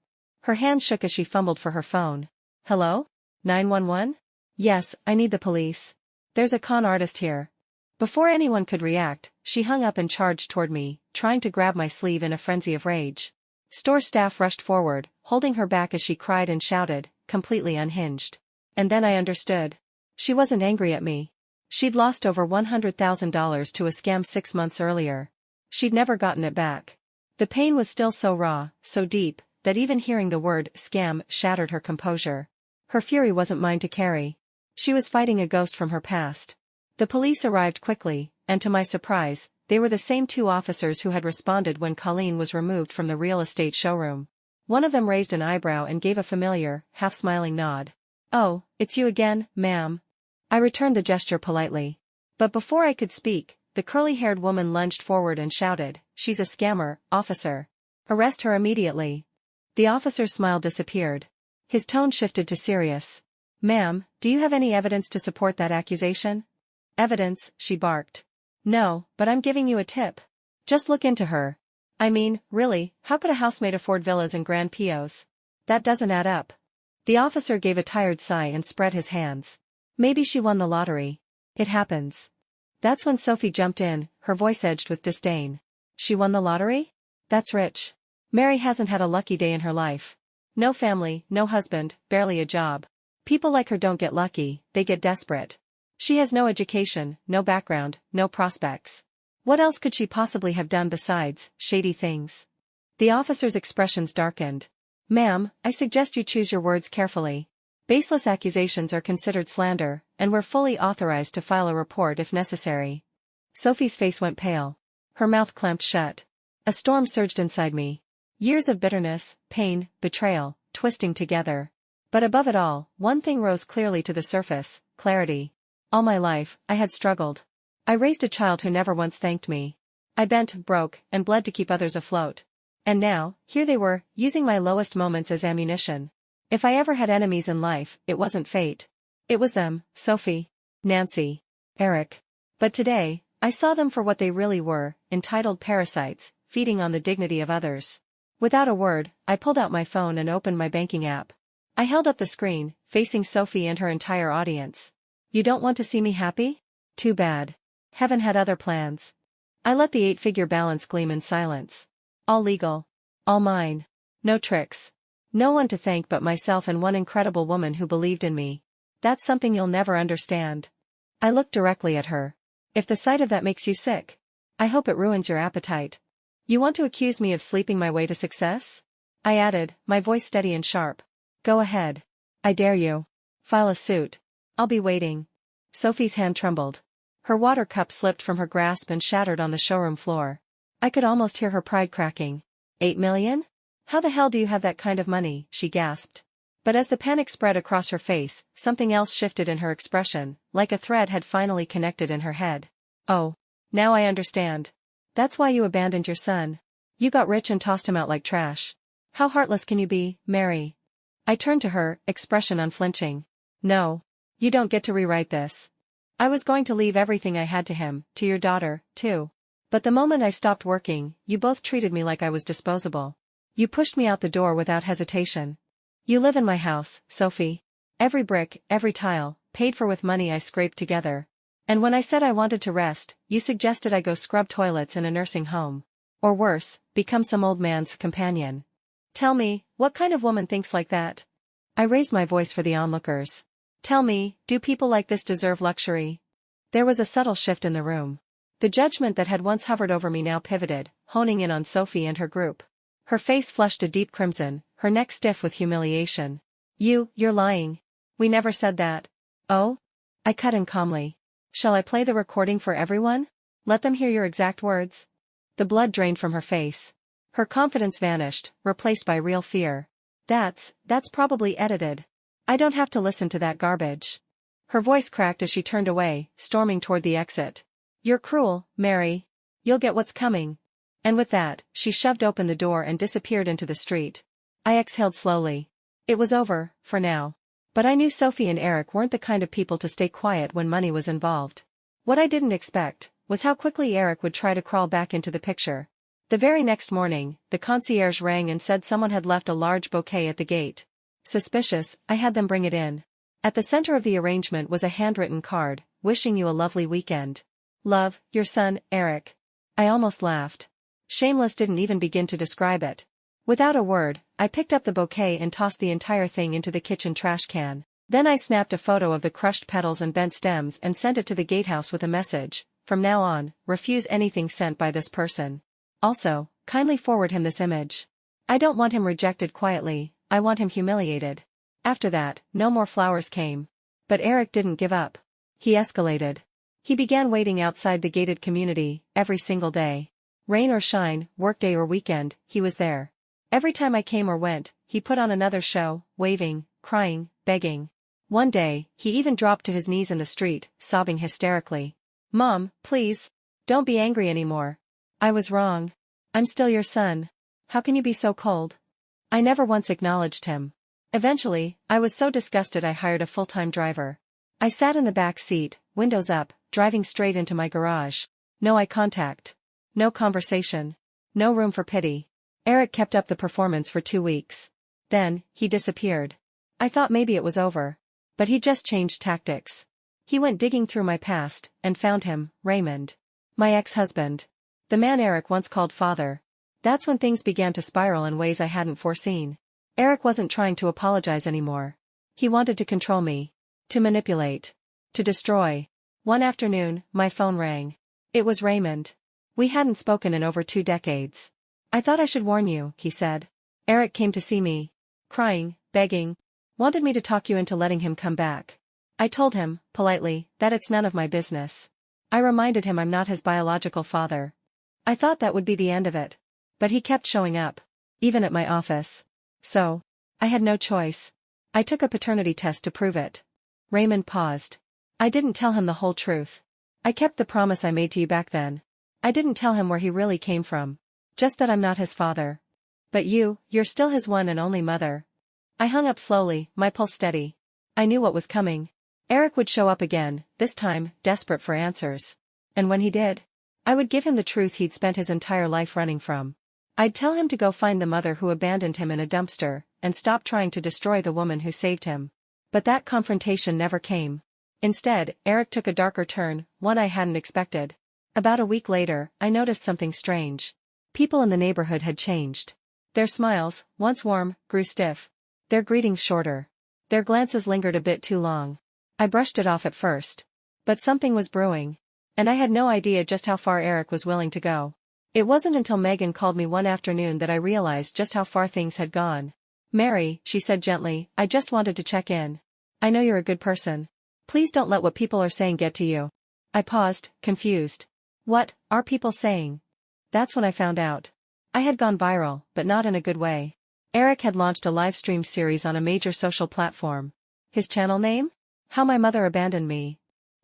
Her hands shook as she fumbled for her phone. Hello? 911? Yes, I need the police. There's a con artist here. Before anyone could react, she hung up and charged toward me, trying to grab my sleeve in a frenzy of rage. Store staff rushed forward, holding her back as she cried and shouted, completely unhinged. And then I understood. She wasn't angry at me. She'd lost over $100,000 to a scam 6 months earlier. She'd never gotten it back. The pain was still so raw, so deep, that even hearing the word scam shattered her composure. Her fury wasn't mine to carry. She was fighting a ghost from her past. The police arrived quickly, and to my surprise, they were the same 2 officers who had responded when Colleen was removed from the real estate showroom. One of them raised an eyebrow and gave a familiar, half-smiling nod. Oh, it's you again, ma'am. I returned the gesture politely. But before I could speak, the curly-haired woman lunged forward and shouted, She's a scammer, officer. Arrest her immediately. The officer's smile disappeared. His tone shifted to serious. Ma'am, do you have any evidence to support that accusation? Evidence, she barked. No, but I'm giving you a tip. Just look into her. I mean, really, how could a housemaid afford villas in Grand Pios? That doesn't add up. The officer gave a tired sigh and spread his hands. Maybe she won the lottery. It happens. That's when Sophie jumped in, her voice edged with disdain. She won the lottery? That's rich. Mary hasn't had a lucky day in her life. No family, no husband, barely a job. People like her don't get lucky, they get desperate. She has no education, no background, no prospects. What else could she possibly have done besides shady things? The officer's expressions darkened. Ma'am, I suggest you choose your words carefully. Baseless accusations are considered slander, and we're fully authorized to file a report if necessary. Sophie's face went pale. Her mouth clamped shut. A storm surged inside me. Years of bitterness, pain, betrayal, twisting together. But above it all, one thing rose clearly to the surface, clarity. All my life, I had struggled. I raised a child who never once thanked me. I bent, broke, and bled to keep others afloat. And now, here they were, using my lowest moments as ammunition. If I ever had enemies in life, it wasn't fate. It was them, Sophie, Nancy, Eric. But today, I saw them for what they really were, entitled parasites, feeding on the dignity of others. Without a word, I pulled out my phone and opened my banking app. I held up the screen, facing Sophie and her entire audience. You don't want to see me happy? Too bad. Heaven had other plans. I let the 8-figure balance gleam in silence. All legal. All mine. No tricks. No one to thank but myself and one incredible woman who believed in me. That's something you'll never understand. I looked directly at her. If the sight of that makes you sick, I hope it ruins your appetite. You want to accuse me of sleeping my way to success? I added, my voice steady and sharp. Go ahead. I dare you. File a suit. I'll be waiting. Sophie's hand trembled. Her water cup slipped from her grasp and shattered on the showroom floor. I could almost hear her pride cracking. 8 million? How the hell do you have that kind of money? She gasped. But as the panic spread across her face, something else shifted in her expression, like a thread had finally connected in her head. Oh. Now I understand. That's why you abandoned your son. You got rich and tossed him out like trash. How heartless can you be, Mary? I turned to her, expression unflinching. No. You don't get to rewrite this. I was going to leave everything I had to him, to your daughter, too. But the moment I stopped working, you both treated me like I was disposable. You pushed me out the door without hesitation. You live in my house, Sophie. Every brick, every tile, paid for with money I scraped together. And when I said I wanted to rest, you suggested I go scrub toilets in a nursing home. Or worse, become some old man's companion. Tell me, what kind of woman thinks like that? I raised my voice for the onlookers. Tell me, do people like this deserve luxury? There was a subtle shift in the room. The judgment that had once hovered over me now pivoted, honing in on Sophie and her group. Her face flushed a deep crimson, her neck stiff with humiliation. You're lying. We never said that. Oh? I cut in calmly. Shall I play the recording for everyone? Let them hear your exact words. The blood drained from her face. Her confidence vanished, replaced by real fear. That's probably edited. I don't have to listen to that garbage. Her voice cracked as she turned away, storming toward the exit. You're cruel, Mary. You'll get what's coming. And with that, she shoved open the door and disappeared into the street. I exhaled slowly. It was over, for now. But I knew Sophie and Eric weren't the kind of people to stay quiet when money was involved. What I didn't expect was how quickly Eric would try to crawl back into the picture. The very next morning, the concierge rang and said someone had left a large bouquet at the gate. Suspicious, I had them bring it in. At the center of the arrangement was a handwritten card, wishing you a lovely weekend. Love, your son, Eric. I almost laughed. Shameless didn't even begin to describe it. Without a word, I picked up the bouquet and tossed the entire thing into the kitchen trash can. Then I snapped a photo of the crushed petals and bent stems and sent it to the gatehouse with a message: from now on, refuse anything sent by this person. Also, kindly forward him this image. I don't want him rejected quietly, I want him humiliated. After that, no more flowers came. But Eric didn't give up. He escalated. He began waiting outside the gated community, every single day. Rain or shine, workday or weekend, he was there. Every time I came or went, he put on another show, waving, crying, begging. One day, he even dropped to his knees in the street, sobbing hysterically. Mom, please. Don't be angry anymore. I was wrong. I'm still your son. How can you be so cold? I never once acknowledged him. Eventually, I was so disgusted I hired a full-time driver. I sat in the back seat, windows up, driving straight into my garage. No eye contact. No conversation. No room for pity. Eric kept up the performance for 2 weeks. Then, he disappeared. I thought maybe it was over. But he just changed tactics. He went digging through my past, and found him, Raymond. My ex-husband. The man Eric once called father. That's when things began to spiral in ways I hadn't foreseen. Eric wasn't trying to apologize anymore. He wanted to control me. To manipulate. To destroy. One afternoon, my phone rang. It was Raymond. We hadn't spoken in over 2 decades. I thought I should warn you, he said. Eric came to see me. Crying, begging. Wanted me to talk you into letting him come back. I told him, politely, that it's none of my business. I reminded him I'm not his biological father. I thought that would be the end of it. But he kept showing up. Even at my office. So, I had no choice. I took a paternity test to prove it. Raymond paused. I didn't tell him the whole truth. I kept the promise I made to you back then. I didn't tell him where he really came from. Just that I'm not his father. But you're still his one and only mother. I hung up slowly, my pulse steady. I knew what was coming. Eric would show up again, this time, desperate for answers. And when he did, I would give him the truth he'd spent his entire life running from. I'd tell him to go find the mother who abandoned him in a dumpster, and stop trying to destroy the woman who saved him. But that confrontation never came. Instead, Eric took a darker turn, one I hadn't expected. About a week later, I noticed something strange. People in the neighborhood had changed. Their smiles, once warm, grew stiff. Their greetings shorter. Their glances lingered a bit too long. I brushed it off at first. But something was brewing. And I had no idea just how far Eric was willing to go. It wasn't until Megan called me one afternoon that I realized just how far things had gone. Mary, she said gently, I just wanted to check in. I know you're a good person. Please don't let what people are saying get to you. I paused, confused. What are people saying? That's when I found out. I had gone viral, but not in a good way. Eric had launched a live stream series on a major social platform. His channel name? How My Mother Abandoned Me.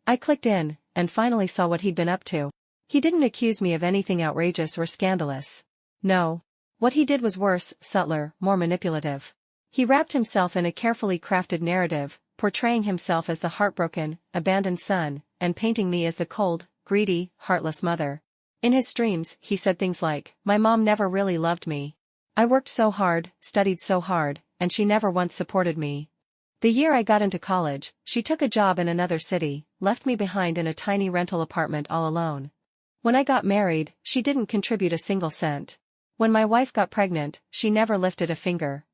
I clicked in, and finally saw what he'd been up to. He didn't accuse me of anything outrageous or scandalous. No. What he did was worse, subtler, more manipulative. He wrapped himself in a carefully crafted narrative, portraying himself as the heartbroken, abandoned son, and painting me as the cold, greedy, heartless mother. In his streams, he said things like, my mom never really loved me. I worked so hard, studied so hard, and she never once supported me. The year I got into college, she took a job in another city, left me behind in a tiny rental apartment all alone. When I got married, she didn't contribute a single cent. When my wife got pregnant, she never lifted a finger.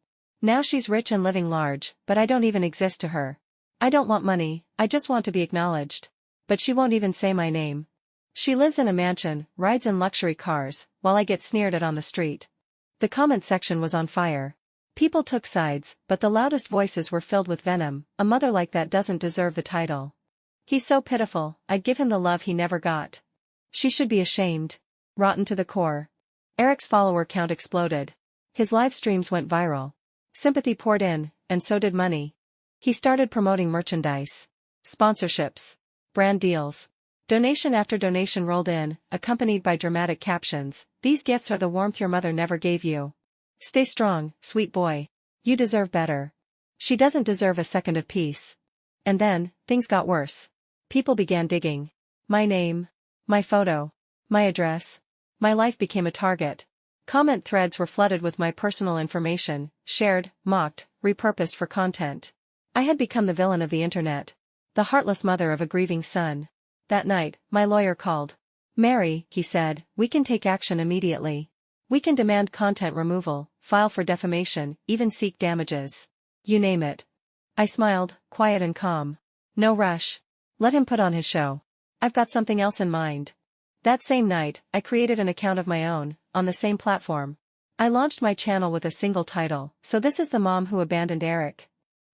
Now she's rich and living large, but I don't even exist to her. I don't want money, I just want to be acknowledged. But she won't even say my name. She lives in a mansion, rides in luxury cars, while I get sneered at on the street. The comment section was on fire. People took sides, but the loudest voices were filled with venom. A mother like that doesn't deserve the title. He's so pitiful, I'd give him the love he never got. She should be ashamed. Rotten to the core. Eric's follower count exploded. His live streams went viral. Sympathy poured in, and so did money. He started promoting merchandise. Sponsorships. Brand deals. Donation after donation rolled in, accompanied by dramatic captions. These gifts are the warmth your mother never gave you. Stay strong, sweet boy. You deserve better. She doesn't deserve a second of peace. And then, things got worse. People began digging. My name. My photo. My address. My life became a target. Comment threads were flooded with my personal information, shared, mocked, repurposed for content. I had become the villain of the internet. The heartless mother of a grieving son. That night, my lawyer called. Mary, he said, we can take action immediately. We can demand content removal, file for defamation, even seek damages. You name it. I smiled, quiet and calm. No rush. Let him put on his show. I've got something else in mind. That same night, I created an account of my own, on the same platform. I launched my channel with a single title, So This Is the Mom Who Abandoned Eric.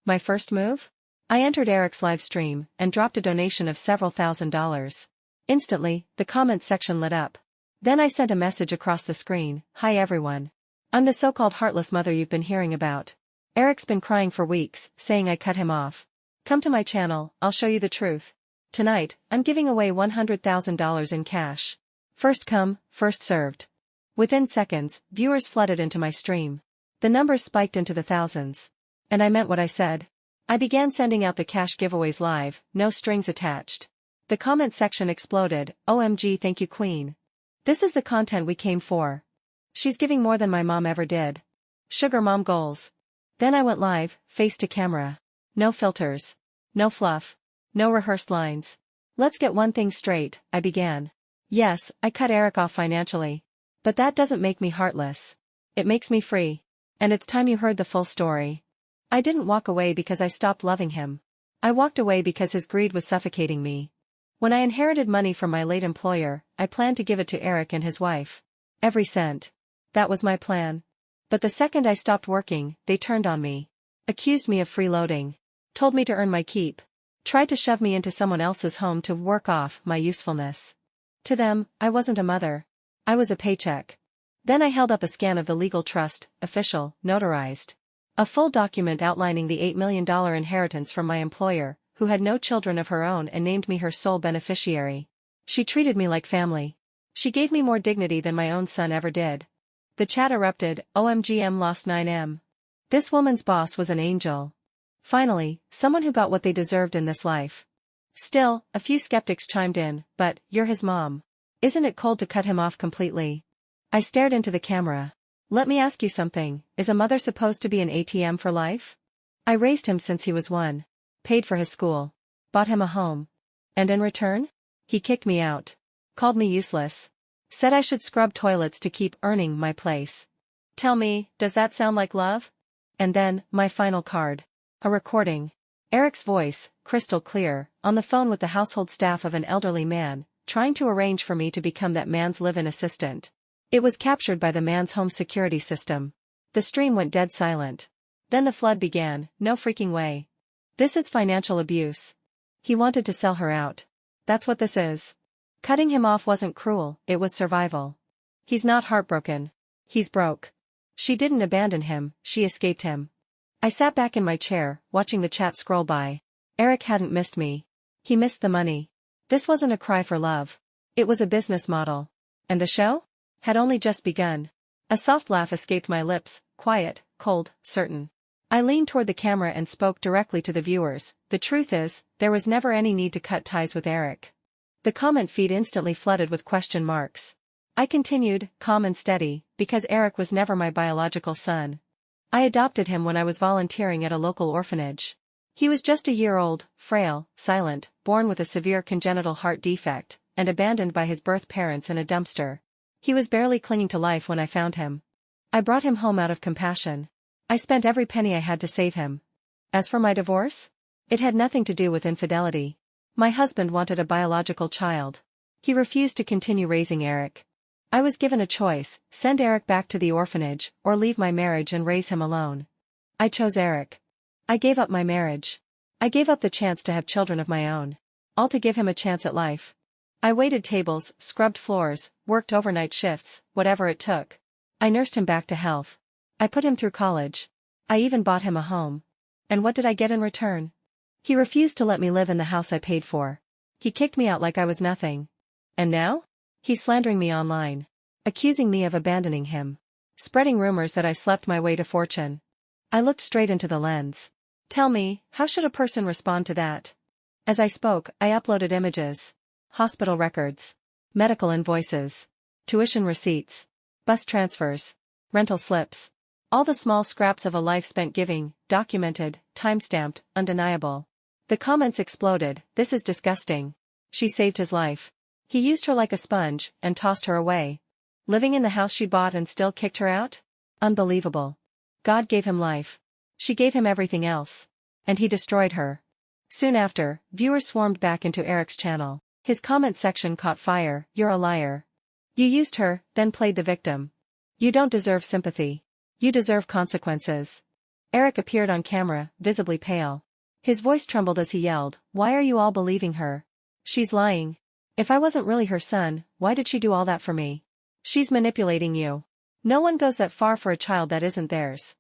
My first move? I entered Eric's live stream, and dropped a donation of several $1,000s. Instantly, the comments section lit up. Then I sent a message across the screen, Hi everyone. I'm the so-called heartless mother you've been hearing about. Eric's been crying for weeks, saying I cut him off. Come to my channel, I'll show you the truth. Tonight, I'm giving away $100,000 in cash. First come, first served. Within seconds, viewers flooded into my stream. The numbers spiked into the thousands. And I meant what I said. I began sending out the cash giveaways live, no strings attached. The comment section exploded, OMG thank you queen. This is the content we came for. She's giving more than my mom ever did. Sugar mom goals. Then I went live, face to camera. No filters. No fluff. No rehearsed lines. Let's get one thing straight, I began. Yes, I cut Eric off financially. But that doesn't make me heartless. It makes me free. And it's time you heard the full story. I didn't walk away because I stopped loving him. I walked away because his greed was suffocating me. When I inherited money from my late employer, I planned to give it to Eric and his wife. Every cent. That was my plan. But the second I stopped working, they turned on me. Accused me of freeloading. Told me to earn my keep. Tried to shove me into someone else's home to work off my usefulness. To them, I wasn't a mother. I was a paycheck. Then I held up a scan of the legal trust, official, notarized. A full document outlining the $8 million inheritance from my employer, who had no children of her own and named me her sole beneficiary. She treated me like family. She gave me more dignity than my own son ever did. The chat erupted, OMGM lost 9M. This woman's boss was an angel. Finally, someone who got what they deserved in this life. Still, a few skeptics chimed in, but, you're his mom. Isn't it cold to cut him off completely? I stared into the camera. Let me ask you something, is a mother supposed to be an ATM for life? I raised him since he was 1. Paid for his school. Bought him a home. And in return? He kicked me out. Called me useless. Said I should scrub toilets to keep earning my place. Tell me, does that sound like love? And then, my final card. A recording. Eric's voice, crystal clear, on the phone with the household staff of an elderly man, trying to arrange for me to become that man's live-in assistant. It was captured by the man's home security system. The stream went dead silent. Then the flood began, no freaking way. This is financial abuse. He wanted to sell her out. That's what this is. Cutting him off wasn't cruel, it was survival. He's not heartbroken. He's broke. She didn't abandon him, she escaped him. I sat back in my chair, watching the chat scroll by. Eric hadn't missed me. He missed the money. This wasn't a cry for love. It was a business model. And the show? Had only just begun. A soft laugh escaped my lips, quiet, cold, certain. I leaned toward the camera and spoke directly to the viewers. The truth is, there was never any need to cut ties with Eric. The comment feed instantly flooded with question marks. I continued, calm and steady, because Eric was never my biological son. I adopted him when I was volunteering at a local orphanage. He was just a year old, frail, silent, born with a severe congenital heart defect, and abandoned by his birth parents in a dumpster. He was barely clinging to life when I found him. I brought him home out of compassion. I spent every penny I had to save him. As for my divorce? It had nothing to do with infidelity. My husband wanted a biological child. He refused to continue raising Eric. I was given a choice, send Eric back to the orphanage, or leave my marriage and raise him alone. I chose Eric. I gave up my marriage. I gave up the chance to have children of my own. All to give him a chance at life. I waited tables, scrubbed floors, worked overnight shifts, whatever it took. I nursed him back to health. I put him through college. I even bought him a home. And what did I get in return? He refused to let me live in the house I paid for. He kicked me out like I was nothing. And now? He's slandering me online. Accusing me of abandoning him. Spreading rumors that I slept my way to fortune. I looked straight into the lens. Tell me, how should a person respond to that? As I spoke, I uploaded images. Hospital records. Medical invoices. Tuition receipts. Bus transfers. Rental slips. All the small scraps of a life spent giving, documented, time-stamped, undeniable. The comments exploded. This is disgusting. She saved his life. He used her like a sponge, and tossed her away. Living in the house she bought and still kicked her out? Unbelievable. God gave him life. She gave him everything else. And he destroyed her. Soon after, viewers swarmed back into Eric's channel. His comment section caught fire. You're a liar. You used her, then played the victim. You don't deserve sympathy. You deserve consequences. Eric appeared on camera, visibly pale. His voice trembled as he yelled, why are you all believing her? She's lying. If I wasn't really her son, why did she do all that for me? She's manipulating you. No one goes that far for a child that isn't theirs.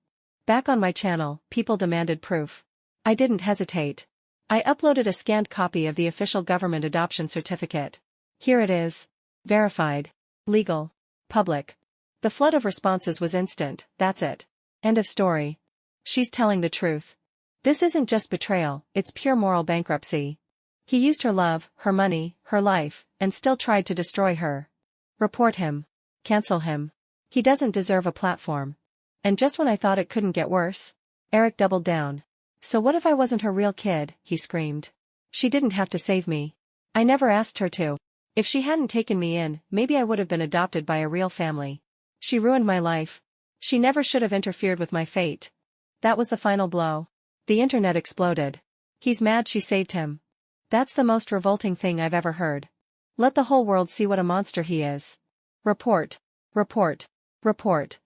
Back on my channel, people demanded proof. I didn't hesitate. I uploaded a scanned copy of the official government adoption certificate. Here it is. Verified. Legal. Public. The flood of responses was instant. That's it. End of story. She's telling the truth. This isn't just betrayal, it's pure moral bankruptcy. He used her love, her money, her life, and still tried to destroy her. Report him. Cancel him. He doesn't deserve a platform. And just when I thought it couldn't get worse, Eric doubled down. So what if I wasn't her real kid? He screamed. She didn't have to save me. I never asked her to. If she hadn't taken me in, maybe I would have been adopted by a real family. She ruined my life. She never should have interfered with my fate. That was the final blow. The internet exploded. He's mad she saved him. That's the most revolting thing I've ever heard. Let the whole world see what a monster he is. Report. Report. Report.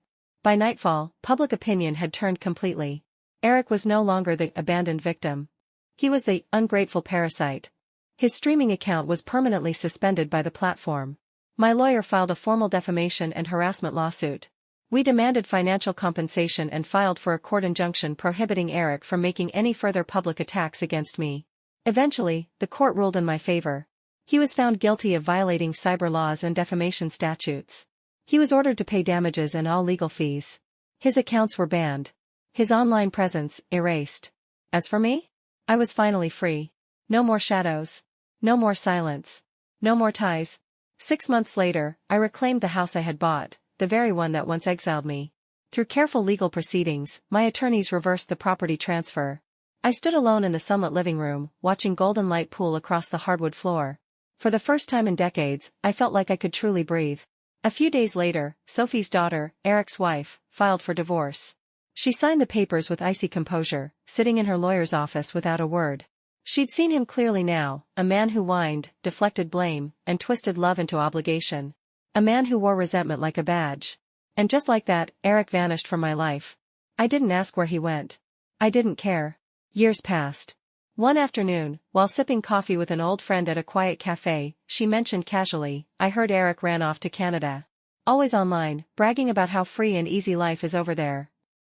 By nightfall, public opinion had turned completely. Eric was no longer the abandoned victim. He was the ungrateful parasite. His streaming account was permanently suspended by the platform. My lawyer filed a formal defamation and harassment lawsuit. We demanded financial compensation and filed for a court injunction prohibiting Eric from making any further public attacks against me. Eventually, the court ruled in my favor. He was found guilty of violating cyber laws and defamation statutes. He was ordered to pay damages and all legal fees. His accounts were banned. His online presence erased. As for me? I was finally free. No more shadows. No more silence. No more ties. 6 months later, I reclaimed the house I had bought, the very one that once exiled me. Through careful legal proceedings, my attorneys reversed the property transfer. I stood alone in the sunlit living room, watching golden light pool across the hardwood floor. For the first time in decades, I felt like I could truly breathe. A few days later, Sophie's daughter, Eric's wife, filed for divorce. She signed the papers with icy composure, sitting in her lawyer's office without a word. She'd seen him clearly now, a man who whined, deflected blame, and twisted love into obligation. A man who wore resentment like a badge. And just like that, Eric vanished from my life. I didn't ask where he went. I didn't care. Years passed. One afternoon, while sipping coffee with an old friend at a quiet cafe, she mentioned casually, I heard Eric ran off to Canada. Always online, bragging about how free and easy life is over there.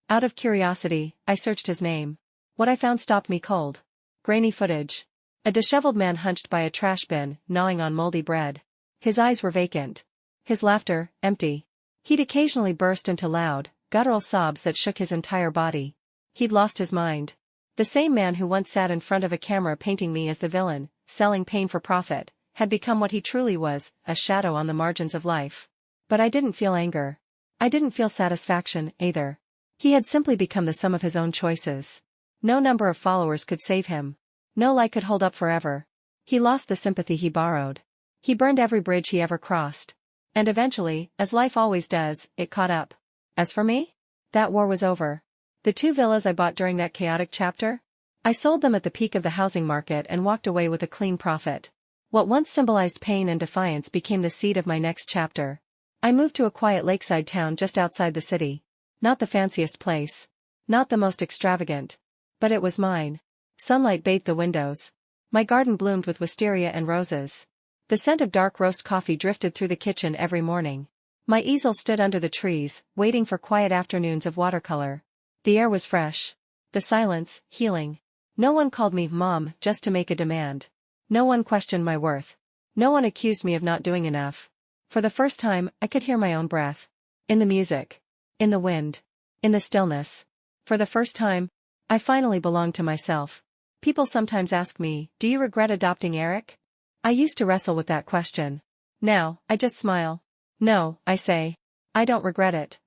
Out of curiosity, I searched his name. What I found stopped me cold. Grainy footage. A disheveled man hunched by a trash bin, gnawing on moldy bread. His eyes were vacant. His laughter, empty. He'd occasionally burst into loud, guttural sobs that shook his entire body. He'd lost his mind. The same man who once sat in front of a camera painting me as the villain, selling pain for profit, had become what he truly was, a shadow on the margins of life. But I didn't feel anger. I didn't feel satisfaction, either. He had simply become the sum of his own choices. No number of followers could save him. No lie could hold up forever. He lost the sympathy he borrowed. He burned every bridge he ever crossed. And eventually, as life always does, it caught up. As for me? That war was over. The 2 villas I bought during that chaotic chapter? I sold them at the peak of the housing market and walked away with a clean profit. What once symbolized pain and defiance became the seed of my next chapter. I moved to a quiet lakeside town just outside the city. Not the fanciest place. Not the most extravagant. But it was mine. Sunlight bathed the windows. My garden bloomed with wisteria and roses. The scent of dark roast coffee drifted through the kitchen every morning. My easel stood under the trees, waiting for quiet afternoons of watercolor. The air was fresh. The silence, healing. No one called me Mom just to make a demand. No one questioned my worth. No one accused me of not doing enough. For the first time, I could hear my own breath. In the music. In the wind. In the stillness. For the first time, I finally belonged to myself. People sometimes ask me, do you regret adopting Eric? I used to wrestle with that question. Now, I just smile. No, I say. I don't regret it.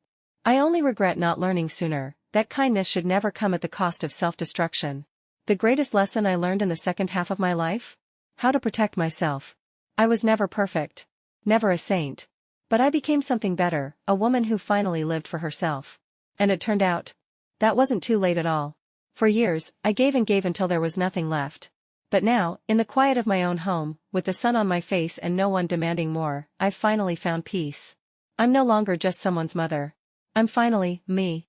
I only regret not learning sooner, that kindness should never come at the cost of self-destruction. The greatest lesson I learned in the second half of my life? How to protect myself. I was never perfect. Never a saint. But I became something better, a woman who finally lived for herself. And it turned out. That wasn't too late at all. For years, I gave and gave until there was nothing left. But now, in the quiet of my own home, with the sun on my face and no one demanding more, I've finally found peace. I'm no longer just someone's mother. I'm finally, me.